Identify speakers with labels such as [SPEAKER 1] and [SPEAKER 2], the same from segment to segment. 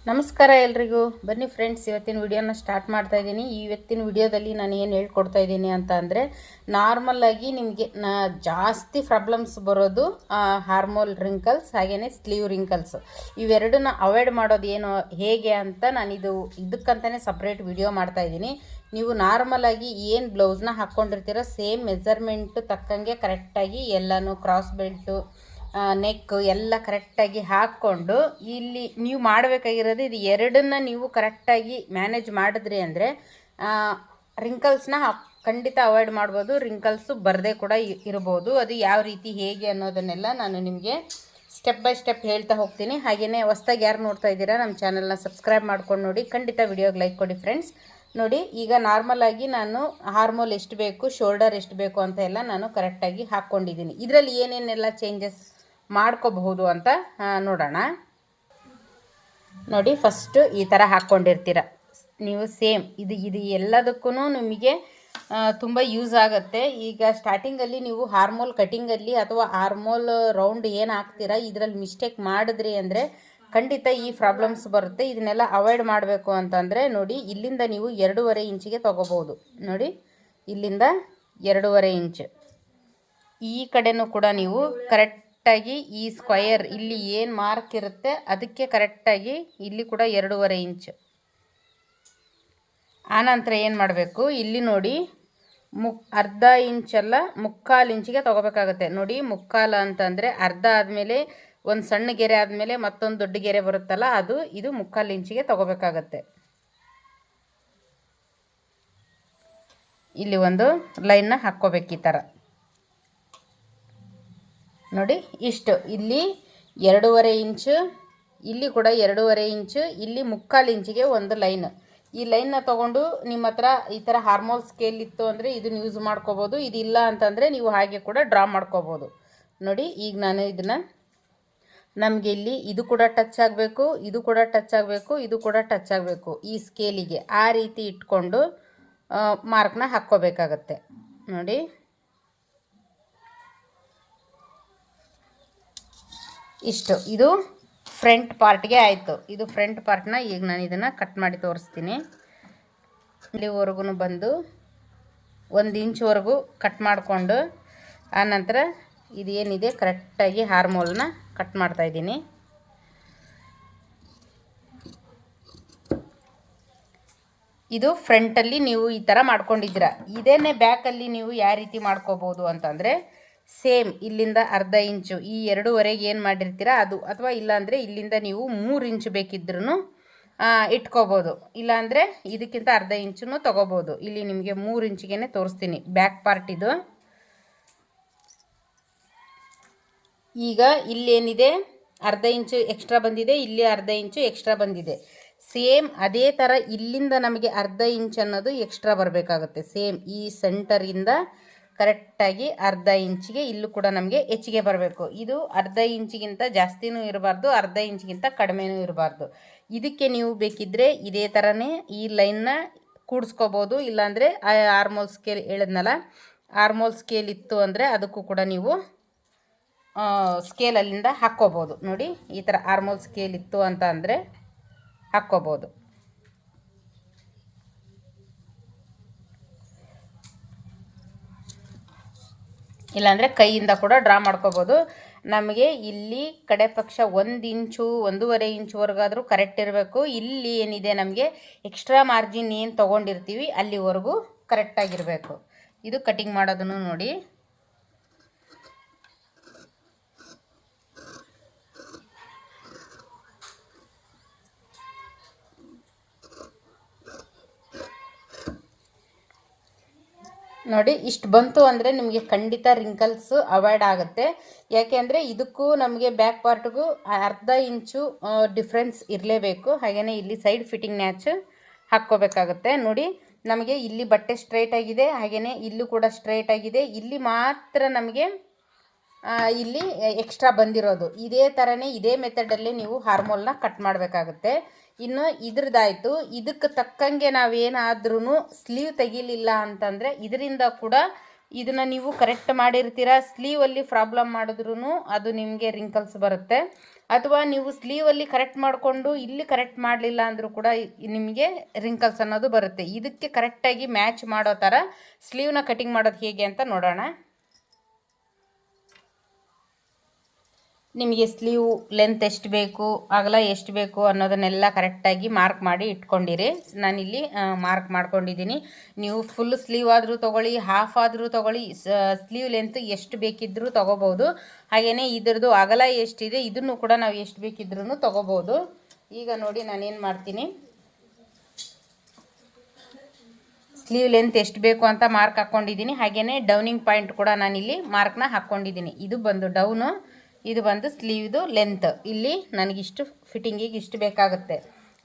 [SPEAKER 1] ನಮಸ್ಕಾರ ಎಲ್ರಿಗೂ. ಬನ್ನಿ ಫ್ರೆಂಡ್ಸ್, ಇವತ್ತಿನ ವಿಡಿಯೋನ ಸ್ಟಾರ್ಟ್ ಮಾಡ್ತಾ ಇದ್ದೀನಿ. ಇವತ್ತಿನ ವಿಡಿಯೋದಲ್ಲಿ ನಾನು ಏನು ಹೇಳ್ಕೊಡ್ತಾ ಇದ್ದೀನಿ ಅಂತ ಅಂದರೆ, ನಾರ್ಮಲಾಗಿ ನಿಮಗೆ ಜಾಸ್ತಿ ಪ್ರಾಬ್ಲಮ್ಸ್ ಬರೋದು ಹಾರ್ಮೋನ್ ರಿಂಕಲ್ಸ್ ಹಾಗೆಯೇ ಸ್ಲೀವ್ ರಿಂಕಲ್ಸ್. ಇವೆರಡನ್ನ ಅವಾಯ್ಡ್ ಮಾಡೋದು ಏನು ಹೇಗೆ ಅಂತ ನಾನು ಇದಕ್ಕಂತಲೇ ಸಪ್ರೇಟ್ ವಿಡಿಯೋ ಮಾಡ್ತಾ ಇದ್ದೀನಿ. ನೀವು ನಾರ್ಮಲಾಗಿ ಏನು ಬ್ಲೌಸ್ನ ಹಾಕ್ಕೊಂಡಿರ್ತೀರೋ ಸೇಮ್ ಮೆಜರ್ಮೆಂಟು ತಕ್ಕಂಗೆ ಕರೆಕ್ಟಾಗಿ ಎಲ್ಲನೂ ಕ್ರಾಸ್ ಬೆಲ್ಟು ನೆಕ್ ಎಲ್ಲ ಕರೆಕ್ಟಾಗಿ ಹಾಕ್ಕೊಂಡು ಇಲ್ಲಿ ನೀವು ಮಾಡಬೇಕಾಗಿರೋದು ಇದು ಎರಡನ್ನ ನೀವು ಕರೆಕ್ಟಾಗಿ ಮ್ಯಾನೇಜ್ ಮಾಡಿದ್ರಿ ಅಂದರೆ ರಿಂಕಲ್ಸ್ನ ಖಂಡಿತ ಅವಾಯ್ಡ್ ಮಾಡ್ಬೋದು. ರಿಂಕಲ್ಸು ಬರದೇ ಕೂಡ ಇರ್ಬೋದು. ಅದು ಯಾವ ರೀತಿ ಹೇಗೆ ಅನ್ನೋದನ್ನೆಲ್ಲ ನಾನು ನಿಮಗೆ ಸ್ಟೆಪ್ ಬೈ ಸ್ಟೆಪ್ ಹೇಳ್ತಾ ಹೋಗ್ತೀನಿ. ಹಾಗೆಯೇ ಹೊಸ್ದಾಗಿ ಯಾರು ನೋಡ್ತಾ ಇದ್ದೀರಾ ನಮ್ಮ ಚಾನಲ್ನ ಸಬ್ಸ್ಕ್ರೈಬ್ ಮಾಡ್ಕೊಂಡು ನೋಡಿ, ಖಂಡಿತ ವಿಡಿಯೋಗೆ ಲೈಕ್ ಕೊಡಿ ಫ್ರೆಂಡ್ಸ್. ನೋಡಿ, ಈಗ ನಾರ್ಮಲಾಗಿ ನಾನು ಹಾರ್ಮೋಲ್ ಎಷ್ಟು ಬೇಕು, ಶೋಲ್ಡರ್ ಎಷ್ಟು ಬೇಕು ಅಂತ ಎಲ್ಲ ನಾನು ಕರೆಕ್ಟಾಗಿ ಹಾಕ್ಕೊಂಡಿದ್ದೀನಿ. ಇದರಲ್ಲಿ ಏನೇನೆಲ್ಲ ಚೇಂಜಸ್ ಮಾಡ್ಕೋಬಹುದು ಅಂತ ನೋಡೋಣ. ನೋಡಿ, ಫಸ್ಟು ಈ ಥರ ಹಾಕ್ಕೊಂಡಿರ್ತೀರ ನೀವು. ಸೇಮ್ ಇದು ಎಲ್ಲದಕ್ಕೂ ನಿಮಗೆ ತುಂಬ ಯೂಸ್ ಆಗುತ್ತೆ. ಈಗ ಸ್ಟಾರ್ಟಿಂಗಲ್ಲಿ ನೀವು ಹಾರ್ಮೋಲ್ ಕಟಿಂಗಲ್ಲಿ ಅಥವಾ ಹಾರ್ಮೋಲ್ ರೌಂಡ್ ಏನು ಹಾಕ್ತೀರಾ ಇದರಲ್ಲಿ ಮಿಸ್ಟೇಕ್ ಮಾಡಿದ್ರಿ ಅಂದರೆ ಖಂಡಿತ ಈ ಪ್ರಾಬ್ಲಮ್ಸ್ ಬರುತ್ತೆ. ಇದನ್ನೆಲ್ಲ ಅವಾಯ್ಡ್ ಮಾಡಬೇಕು ಅಂತಂದರೆ ನೋಡಿ, ಇಲ್ಲಿಂದ ನೀವು 2.5 ಇಂಚಿಗೆ ತೊಗೋಬೋದು. ನೋಡಿ, ಇಲ್ಲಿಂದ 2.5 ಇಂಚ್. ಈ ಕಡೆನೂ ಕೂಡ ನೀವು ಕರೆಕ್ಟಾಗಿ ಈ ಸ್ಕ್ವಯರ್ ಇಲ್ಲಿ ಏನು ಮಾರ್ಕ್ ಇರುತ್ತೆ ಅದಕ್ಕೆ ಕರೆಕ್ಟಾಗಿ ಇಲ್ಲಿ ಕೂಡ 2.5 ಇಂಚ್. ಆನಂತರ ಏನು ಮಾಡಬೇಕು, ಇಲ್ಲಿ ನೋಡಿ ಅರ್ಧ ಇಂಚಲ್ಲ 3/4 ಇಂಚಿಗೆ ತೊಗೋಬೇಕಾಗತ್ತೆ. ನೋಡಿ, 3/4 ಅಂತಂದರೆ ಅರ್ಧ ಆದಮೇಲೆ ಒಂದು ಸಣ್ಣ ಗೆರೆ ಆದಮೇಲೆ ಮತ್ತೊಂದು ದೊಡ್ಡ ಗೆರೆ ಬರುತ್ತಲ್ಲ, ಇದು 3/4 ಇಂಚಿಗೆ ತೊಗೋಬೇಕಾಗತ್ತೆ. ಇಲ್ಲಿ ಒಂದು ಲೈನ್ನ ಹಾಕ್ಕೋಬೇಕು ಈ ಥರ. ನೋಡಿ, ಇಷ್ಟು ಇಲ್ಲಿ 2.5 ಇಂಚು, ಇಲ್ಲಿ ಕೂಡ 2.5 ಇಂಚು, ಇಲ್ಲಿ 3/4 ಇಂಚಿಗೆ ಒಂದು ಲೈನ್. ಈ ಲೈನ್ನ ತೊಗೊಂಡು ನಿಮ್ಮ ಹತ್ರ ಈ ಥರ ಹಾರ್ಮೋಲ್ ಸ್ಕೇಲ್ ಇತ್ತು ಅಂದರೆ ಇದನ್ನು ಯೂಸ್ ಮಾಡ್ಕೋಬೋದು. ಇದಿಲ್ಲ ಅಂತಂದರೆ ನೀವು ಹಾಗೆ ಕೂಡ ಡ್ರಾ ಮಾಡ್ಕೋಬೋದು. ನೋಡಿ, ಈಗ ನಾನು ಇದನ್ನು ನಮಗೆ ಇಲ್ಲಿ ಇದು ಕೂಡ ಟಚ್ ಆಗಬೇಕು, ಇದು ಕೂಡ ಟಚ್ ಆಗಬೇಕು, ಇದು ಕೂಡ ಟಚ್ ಆಗಬೇಕು ಈ ಸ್ಕೇಲಿಗೆ. ಆ ರೀತಿ ಇಟ್ಕೊಂಡು ಮಾರ್ಕ್ನ ಹಾಕ್ಕೋಬೇಕಾಗತ್ತೆ. ನೋಡಿ, ಇಷ್ಟು. ಇದು ಫ್ರಂಟ್ ಪಾರ್ಟ್ಗೆ ಆಯಿತು. ಇದು ಫ್ರಂಟ್ ಪಾರ್ಟ್ನ ಈಗ ನಾನು ಇದನ್ನು ಕಟ್ ಮಾಡಿ ತೋರಿಸ್ತೀನಿ. ಇಲ್ಲಿವರೆಗೂ ಬಂದು 1 ಇಂಚ್ವರೆಗೂ ಕಟ್ ಮಾಡಿಕೊಂಡು ಆನಂತರ ಇದೇನಿದೆ ಕರೆಕ್ಟಾಗಿ ಹಾರ್ಮೋಲ್ನ ಕಟ್ ಮಾಡ್ತಾಯಿದ್ದೀನಿ. ಇದು ಫ್ರಂಟಲ್ಲಿ ನೀವು ಈ ಥರ ಮಾಡ್ಕೊಂಡಿದ್ದೀರ. ಇದೇನೇ ಬ್ಯಾಕಲ್ಲಿ ನೀವು ಯಾವ ರೀತಿ ಮಾಡ್ಕೋಬೋದು ಅಂತಂದರೆ ಸೇಮ್ ಇಲ್ಲಿಂದ ಅರ್ಧ ಇಂಚು ಈ 2.5 ಏನು ಮಾಡಿರ್ತೀರ ಅದು, ಅಥವಾ ಇಲ್ಲಾಂದರೆ ಇಲ್ಲಿಂದ ನೀವು 3 ಇಂಚು ಬೇಕಿದ್ರೂ ಇಟ್ಕೋಬೋದು. ಇಲ್ಲಾಂದರೆ ಇದಕ್ಕಿಂತ ಅರ್ಧ ಇಂಚು ತೊಗೋಬೋದು. ಇಲ್ಲಿ ನಿಮಗೆ 3 ಇಂಚಿಗೆ ತೋರಿಸ್ತೀನಿ ಬ್ಯಾಕ್ ಪಾರ್ಟ್ ಇದು. ಈಗ ಇಲ್ಲೇನಿದೆ ಅರ್ಧ ಇಂಚು ಎಕ್ಸ್ಟ್ರಾ ಬಂದಿದೆ, ಇಲ್ಲಿ ಅರ್ಧ ಇಂಚು ಎಕ್ಸ್ಟ್ರಾ ಬಂದಿದೆ. ಸೇಮ್ ಅದೇ ಥರ ಇಲ್ಲಿಂದ ನಮಗೆ ಅರ್ಧ ಇಂಚ್ ಅನ್ನೋದು ಎಕ್ಸ್ಟ್ರಾ ಬರಬೇಕಾಗುತ್ತೆ. ಸೇಮ್ ಈ ಸೆಂಟರಿಂದ ಕರೆಕ್ಟಾಗಿ ಅರ್ಧ ಇಂಚಿಗೆ ಇಲ್ಲೂ ಕೂಡ ನಮಗೆ ಹೆಚ್ಚಿಗೆ ಬರಬೇಕು. ಇದು ಅರ್ಧ ಇಂಚಿಗಿಂತ ಜಾಸ್ತಿನೂ ಇರಬಾರ್ದು, ಅರ್ಧ ಇಂಚಿಗಿಂತ ಕಡಿಮೆನೂ ಇರಬಾರ್ದು. ಇದಕ್ಕೆ ನೀವು ಬೇಕಿದ್ದರೆ ಇದೇ ಥರನೇ ಈ ಲೈನ್ನ ಕೂಡಿಸ್ಕೋಬೋದು. ಇಲ್ಲಾಂದರೆ ಹಾರ್ಮೋಲ್ ಸ್ಕೇಲ್ ಹೇಳಿದ್ನಲ್ಲ, ಹಾರ್ಮೋಲ್ ಸ್ಕೇಲ್ ಇತ್ತು ಅಂದರೆ ಅದಕ್ಕೂ ಕೂಡ ನೀವು ಸ್ಕೇಲ್ ಅಲ್ಲಿಂದ ಹಾಕ್ಕೋಬೋದು. ನೋಡಿ, ಈ ಥರ ಹಾರ್ಮೋಲ್ ಸ್ಕೇಲ್ ಇತ್ತು ಅಂತ ಅಂದರೆ ಹಾಕ್ಕೋಬೋದು. ಇಲ್ಲಾಂದರೆ ಕೈಯಿಂದ ಕೂಡ ಡ್ರಾ ಮಾಡ್ಕೋಬೋದು. ನಮಗೆ ಇಲ್ಲಿ ಕಡೆ ಪಕ್ಷ 1 ಇಂಚು 1.5 ಇಂಚ್ವರೆಗಾದರೂ ಕರೆಕ್ಟ್ ಇರಬೇಕು. ಇಲ್ಲಿ ಏನಿದೆ ನಮಗೆ ಎಕ್ಸ್ಟ್ರಾ ಮಾರ್ಜಿನ್ ಏನು ತೊಗೊಂಡಿರ್ತೀವಿ ಅಲ್ಲಿವರೆಗೂ ಕರೆಕ್ಟಾಗಿರಬೇಕು. ಇದು ಕಟಿಂಗ್ ಮಾಡೋದನ್ನು ನೋಡಿ. ನೋಡಿ, ಇಷ್ಟು ಬಂತು ಅಂದರೆ ನಿಮಗೆ ಖಂಡಿತ ರಿಂಕಲ್ಸ್ ಅವಾಯ್ಡ್ ಆಗುತ್ತೆ. ಯಾಕೆ ಅಂದರೆ ಇದಕ್ಕೂ ನಮಗೆ ಬ್ಯಾಕ್ ಪಾರ್ಟ್ಗೂ ಅರ್ಧ ಇಂಚು ಡಿಫ್ರೆನ್ಸ್ ಇರಲೇಬೇಕು. ಹಾಗೆಯೇ ಇಲ್ಲಿ ಸೈಡ್ ಫಿಟ್ಟಿಂಗ್ ನ್ಯಾಚ್ ಹಾಕ್ಕೋಬೇಕಾಗತ್ತೆ. ನೋಡಿ, ನಮಗೆ ಇಲ್ಲಿ ಬಟ್ಟೆ ಸ್ಟ್ರೈಟ್ ಆಗಿದೆ, ಹಾಗೆಯೇ ಇಲ್ಲೂ ಕೂಡ ಸ್ಟ್ರೈಟ್ ಆಗಿದೆ. ಇಲ್ಲಿ ಮಾತ್ರ ನಮಗೆ ಇಲ್ಲಿ ಎಕ್ಸ್ಟ್ರಾ ಬಂದಿರೋದು. ಇದೇ ಥರನೇ ಇದೇ ಮೆಥಡಲ್ಲಿ ನೀವು ಹಾರ್ಮೋಲ್ನ ಕಟ್ ಮಾಡಬೇಕಾಗುತ್ತೆ. ಇನ್ನು ಇದ್ರದ್ದಾಯಿತು. ಇದಕ್ಕೆ ತಕ್ಕಂಗೆ ನಾವೇನಾದ್ರೂ ಸ್ಲೀವ್ ತೆಗಿಲಿಲ್ಲ ಅಂತಂದರೆ ಇದರಿಂದ ಕೂಡ ಇದನ್ನು ನೀವು ಕರೆಕ್ಟ್ ಮಾಡಿರ್ತೀರ. ಸ್ಲೀವಲ್ಲಿ ಪ್ರಾಬ್ಲಮ್ ಮಾಡಿದ್ರೂ ಅದು ನಿಮಗೆ ರಿಂಕಲ್ಸ್ ಬರುತ್ತೆ. ಅಥವಾ ನೀವು ಸ್ಲೀವಲ್ಲಿ ಕರೆಕ್ಟ್ ಮಾಡಿಕೊಂಡು ಇಲ್ಲಿ ಕರೆಕ್ಟ್ ಮಾಡಲಿಲ್ಲ ಅಂದರೂ ಕೂಡ ನಿಮಗೆ ರಿಂಕಲ್ಸ್ ಅನ್ನೋದು ಬರುತ್ತೆ. ಇದಕ್ಕೆ ಕರೆಕ್ಟಾಗಿ ಮ್ಯಾಚ್ ಮಾಡೋ ಥರ ಸ್ಲೀವ್ನ ಕಟಿಂಗ್ ಮಾಡೋದು ಹೇಗೆ ಅಂತ ನೋಡೋಣ. ನಿಮಗೆ ಸ್ಲೀವ್ ಲೆಂತ್ ಎಷ್ಟು ಬೇಕು, ಅಗಲ ಎಷ್ಟು ಬೇಕು ಅನ್ನೋದನ್ನೆಲ್ಲ ಕರೆಕ್ಟಾಗಿ ಮಾರ್ಕ್ ಮಾಡಿ ಇಟ್ಕೊಂಡಿರಿ. ನಾನಿಲ್ಲಿ ಮಾರ್ಕ್ ಮಾಡ್ಕೊಂಡಿದ್ದೀನಿ. ನೀವು ಫುಲ್ ಸ್ಲೀವ್ ಆದರೂ ತೊಗೊಳ್ಳಿ, ಹಾಫ್ ಆದರೂ ತೊಗೊಳ್ಳಿ, ಸ್ಲೀವ್ ಲೆಂತ್ ಎಷ್ಟು ಬೇಕಿದ್ದರೂ ತೊಗೋಬೋದು. ಹಾಗೆಯೇ ಇದರದ್ದು ಅಗಲ ಎಷ್ಟಿದೆ ಇದನ್ನು ಕೂಡ ನಾವು ಎಷ್ಟು ಬೇಕಿದ್ರೂ ತೊಗೋಬೋದು. ಈಗ ನೋಡಿ ನಾನೇನು ಮಾಡ್ತೀನಿ, ಸ್ಲೀವ್ ಲೆಂತ್ ಎಷ್ಟು ಬೇಕು ಅಂತ ಮಾರ್ಕ್ ಹಾಕ್ಕೊಂಡಿದ್ದೀನಿ. ಹಾಗೆಯೇ ಡೌನಿಂಗ್ ಪಾಯಿಂಟ್ ಕೂಡ ನಾನಿಲ್ಲಿ ಮಾರ್ಕ್ನ ಹಾಕ್ಕೊಂಡಿದ್ದೀನಿ. ಇದು ಬಂದು ಡೌನು, ಇದು ಬಂದು ಸ್ಲೀವ್ದು ಲೆಂತ್. ಇಲ್ಲಿ ನನಗಿಷ್ಟು ಫಿಟ್ಟಿಂಗಿಗೆ ಇಷ್ಟು ಬೇಕಾಗುತ್ತೆ.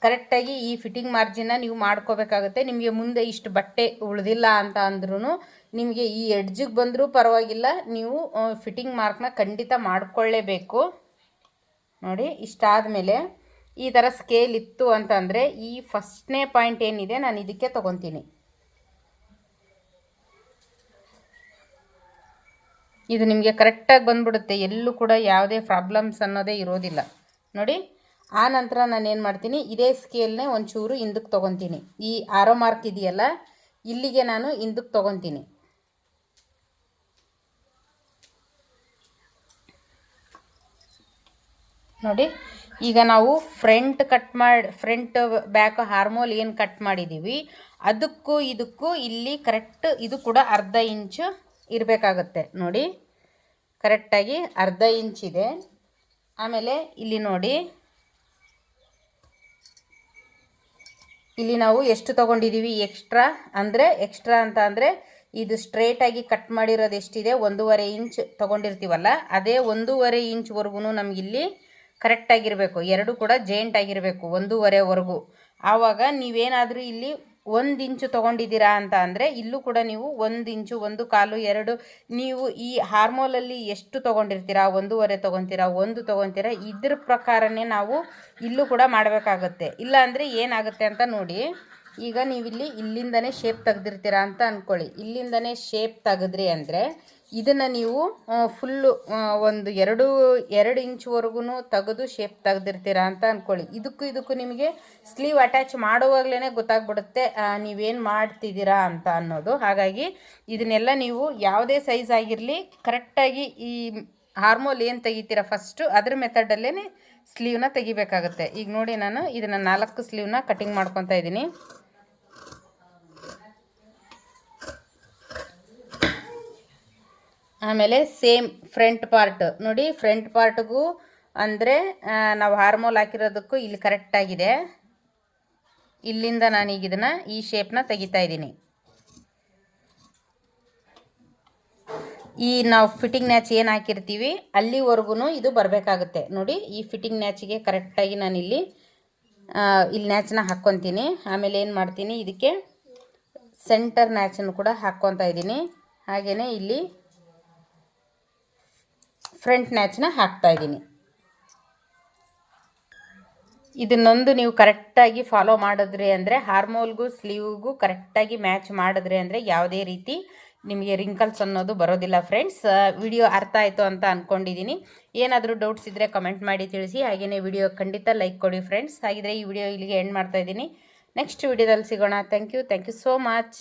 [SPEAKER 1] ಕರೆಕ್ಟಾಗಿ ಈ ಫಿಟ್ಟಿಂಗ್ ಮಾರ್ಜಿನ್ನ ನೀವು ಮಾಡ್ಕೋಬೇಕಾಗುತ್ತೆ. ನಿಮಗೆ ಮುಂದೆ ಇಷ್ಟು ಬಟ್ಟೆ ಉಳಿದಿಲ್ಲ ಅಂತ ಅಂದ್ರೂ ನಿಮಗೆ ಈ ಎಡ್ಜಿಗೆ ಬಂದರೂ ಪರವಾಗಿಲ್ಲ, ನೀವು ಫಿಟ್ಟಿಂಗ್ ಮಾರ್ಕ್ನ ಖಂಡಿತ ಮಾಡಿಕೊಳ್ಳೇಬೇಕು. ನೋಡಿ, ಇಷ್ಟಾದ ಮೇಲೆ ಈ ಥರ ಸ್ಕೇಲ್ ಇತ್ತು ಅಂತಂದರೆ ಈ ಫಸ್ಟ್ನೇ ಪಾಯಿಂಟ್ ಏನಿದೆ ನಾನು ಇದಕ್ಕೆ ತೊಗೊತೀನಿ. ಇದು ನಿಮಗೆ ಕರೆಕ್ಟಾಗಿ ಬಂದ್ಬಿಡುತ್ತೆ, ಎಲ್ಲೂ ಕೂಡ ಯಾವುದೇ ಪ್ರಾಬ್ಲಮ್ಸ್ ಅನ್ನೋದೇ ಇರೋದಿಲ್ಲ. ನೋಡಿ, ಆ ನಂತರ ನಾನು ಏನು ಮಾಡ್ತೀನಿ, ಇದೇ ಸ್ಕೇಲ್ನೇ ಒಂಚೂರು ಹಿಂದಕ್ಕೆ ತೊಗೊತೀನಿ. ಈ ಆರೋ ಮಾರ್ಕ್ ಇದೆಯಲ್ಲ, ಇಲ್ಲಿಗೆ ನಾನು ಹಿಂದಕ್ಕೆ ತೊಗೊತೀನಿ. ನೋಡಿ, ಈಗ ನಾವು ಫ್ರಂಟ್ ಬ್ಯಾಕ್ ಹಾರ್ಮೋಲ್ ಏನು ಕಟ್ ಮಾಡಿದ್ದೀವಿ ಅದಕ್ಕೂ ಇದಕ್ಕೂ ಇಲ್ಲಿ ಕರೆಕ್ಟ್ ಇದು ಕೂಡ ಅರ್ಧ ಇಂಚು ಇರಬೇಕಾಗುತ್ತೆ. ನೋಡಿ, ಕರೆಕ್ಟಾಗಿ ಅರ್ಧ ಇಂಚಿದೆ. ಆಮೇಲೆ ಇಲ್ಲಿ ನೋಡಿ, ಇಲ್ಲಿ ನಾವು ಎಷ್ಟು ತೊಗೊಂಡಿದ್ದೀವಿ ಎಕ್ಸ್ಟ್ರಾ ಅಂತ ಅಂದರೆ ಇದು ಸ್ಟ್ರೇಟಾಗಿ ಕಟ್ ಮಾಡಿರೋದು ಎಷ್ಟಿದೆ 1.5 ಇಂಚ್ ತೊಗೊಂಡಿರ್ತೀವಲ್ಲ, ಅದೇ 1.5 ಇಂಚ್ವರೆಗೂ ನಮಗಿಲ್ಲಿ ಕರೆಕ್ಟಾಗಿರಬೇಕು. ಎರಡು ಕೂಡ ಜಾಯಿಂಟ್ ಆಗಿರಬೇಕು 1.5ವರೆಗೂ. ಆವಾಗ ನೀವೇನಾದರೂ ಇಲ್ಲಿ 1 ಇಂಚು ತೊಗೊಂಡಿದ್ದೀರಾ ಅಂತ ಅಂದರೆ ಇಲ್ಲೂ ಕೂಡ ನೀವು 1 ಇಂಚು, 1.25, 2 ನೀವು ಈ ಹಾರ್ಮೋಲಲ್ಲಿ ಎಷ್ಟು ತೊಗೊಂಡಿರ್ತೀರಾ, 1.5 ತೊಗೊತೀರಾ, 1 ತೊಗೊತೀರಾ, ಇದ್ರ ಪ್ರಕಾರನೇ ನಾವು ಇಲ್ಲೂ ಕೂಡ ಮಾಡಬೇಕಾಗತ್ತೆ. ಇಲ್ಲ ಅಂದರೆ ಏನಾಗುತ್ತೆ ಅಂತ ನೋಡಿ. ಈಗ ನೀವಿಲ್ಲಿ ಇಲ್ಲಿಂದನೇ ಶೇಪ್ ತೆಗೆದಿರ್ತೀರಾ ಅಂತ ಅಂದ್ಕೊಳ್ಳಿ. ಇಲ್ಲಿಂದನೇ ಶೇಪ್ ತೆಗೆದ್ರಿ ಅಂದರೆ ಇದನ್ನು ನೀವು ಫುಲ್ಲು ಒಂದು 2 ಇಂಚ್ವರೆಗೂ ತೆಗೆದು ಶೇಪ್ ತೆಗೆದಿರ್ತೀರಾ ಅಂತ ಅಂದ್ಕೊಳ್ಳಿ. ಇದಕ್ಕೂ ನಿಮಗೆ ಸ್ಲೀವ್ ಅಟ್ಯಾಚ್ ಮಾಡುವಾಗಲೇ ಗೊತ್ತಾಗ್ಬಿಡುತ್ತೆ ನೀವೇನು ಮಾಡ್ತಿದ್ದೀರಾ ಅಂತ ಅನ್ನೋದು. ಹಾಗಾಗಿ ಇದನ್ನೆಲ್ಲ ನೀವು ಯಾವುದೇ ಸೈಜ್ ಆಗಿರಲಿ ಕರೆಕ್ಟಾಗಿ ಈ ಹಾರ್ಮೋಲ್ ಏನು ತೆಗಿತೀರಾ ಫಸ್ಟು ಅದ್ರ ಮೆಥಡಲ್ಲೇ ಸ್ಲೀವ್ನ ತೆಗಿಬೇಕಾಗುತ್ತೆ. ಈಗ ನೋಡಿ, ನಾನು ಇದನ್ನು 4 ಸ್ಲೀವ್ನ ಕಟಿಂಗ್ ಮಾಡ್ಕೊತಾ ಇದ್ದೀನಿ. ಆಮೇಲೆ ಸೇಮ್ ಫ್ರಂಟ್ ಪಾರ್ಟ್ ನೋಡಿ, ಫ್ರಂಟ್ ಪಾರ್ಟ್ಗೂ ಅಂದರೆ ನಾವು ಹಾರ್ಮೋಲ್ ಹಾಕಿರೋದಕ್ಕೂ ಇಲ್ಲಿ ಕರೆಕ್ಟಾಗಿದೆ. ಇಲ್ಲಿಂದ ನಾನೀಗ ಇದನ್ನು ಈ ಶೇಪ್ನ ತೆಗಿತಾ ಇದ್ದೀನಿ. ಈ ನಾವು ಫಿಟ್ಟಿಂಗ್ ನ್ಯಾಚ್ ಏನು ಹಾಕಿರ್ತೀವಿ ಅಲ್ಲಿವರೆಗೂ ಇದು ಬರಬೇಕಾಗುತ್ತೆ. ನೋಡಿ, ಈ ಫಿಟ್ಟಿಂಗ್ ನ್ಯಾಚಿಗೆ ಕರೆಕ್ಟಾಗಿ ನಾನಿಲ್ಲಿ ನ್ಯಾಚನ್ನ ಹಾಕ್ಕೊತೀನಿ. ಆಮೇಲೆ ಏನು ಮಾಡ್ತೀನಿ, ಇದಕ್ಕೆ ಸೆಂಟರ್ ನ್ಯಾಚನ್ನು ಕೂಡ ಹಾಕ್ಕೊತಾ ಇದ್ದೀನಿ. ಹಾಗೆಯೇ ಇಲ್ಲಿ ಫ್ರಂಟ್ ನ್ಯಾಚನ್ನ ಹಾಕ್ತಾಯಿದ್ದೀನಿ. ಇದನ್ನೊಂದು ನೀವು ಕರೆಕ್ಟಾಗಿ ಫಾಲೋ ಮಾಡಿದ್ರಿ ಅಂದರೆ ಹಾರ್ಮೋಲ್ಗೂ ಸ್ಲೀವ್ಗೂ ಕರೆಕ್ಟಾಗಿ ಮ್ಯಾಚ್ ಮಾಡಿದ್ರಿ ಅಂದರೆ ಯಾವುದೇ ರೀತಿ ನಿಮಗೆ ರಿಂಕಲ್ಸ್ ಅನ್ನೋದು ಬರೋದಿಲ್ಲ. ಫ್ರೆಂಡ್ಸ್, ವಿಡಿಯೋ ಅರ್ಥ ಆಯಿತು ಅಂತ ಅಂದ್ಕೊಂಡಿದ್ದೀನಿ. ಏನಾದರೂ ಡೌಟ್ಸ್ ಇದ್ದರೆ ಕಮೆಂಟ್ ಮಾಡಿ ತಿಳಿಸಿ. ಹಾಗೆಯೇ ವಿಡಿಯೋ ಖಂಡಿತ ಲೈಕ್ ಕೊಡಿ ಫ್ರೆಂಡ್ಸ್. ಹಾಗಿದ್ರೆ ಈ ವಿಡಿಯೋ ಇಲ್ಲಿಗೆ ಎಂಡ್ ಮಾಡ್ತಾಯಿದ್ದೀನಿ. ನೆಕ್ಸ್ಟ್ ವಿಡಿಯೋದಲ್ಲಿ ಸಿಗೋಣ. Thank you so much.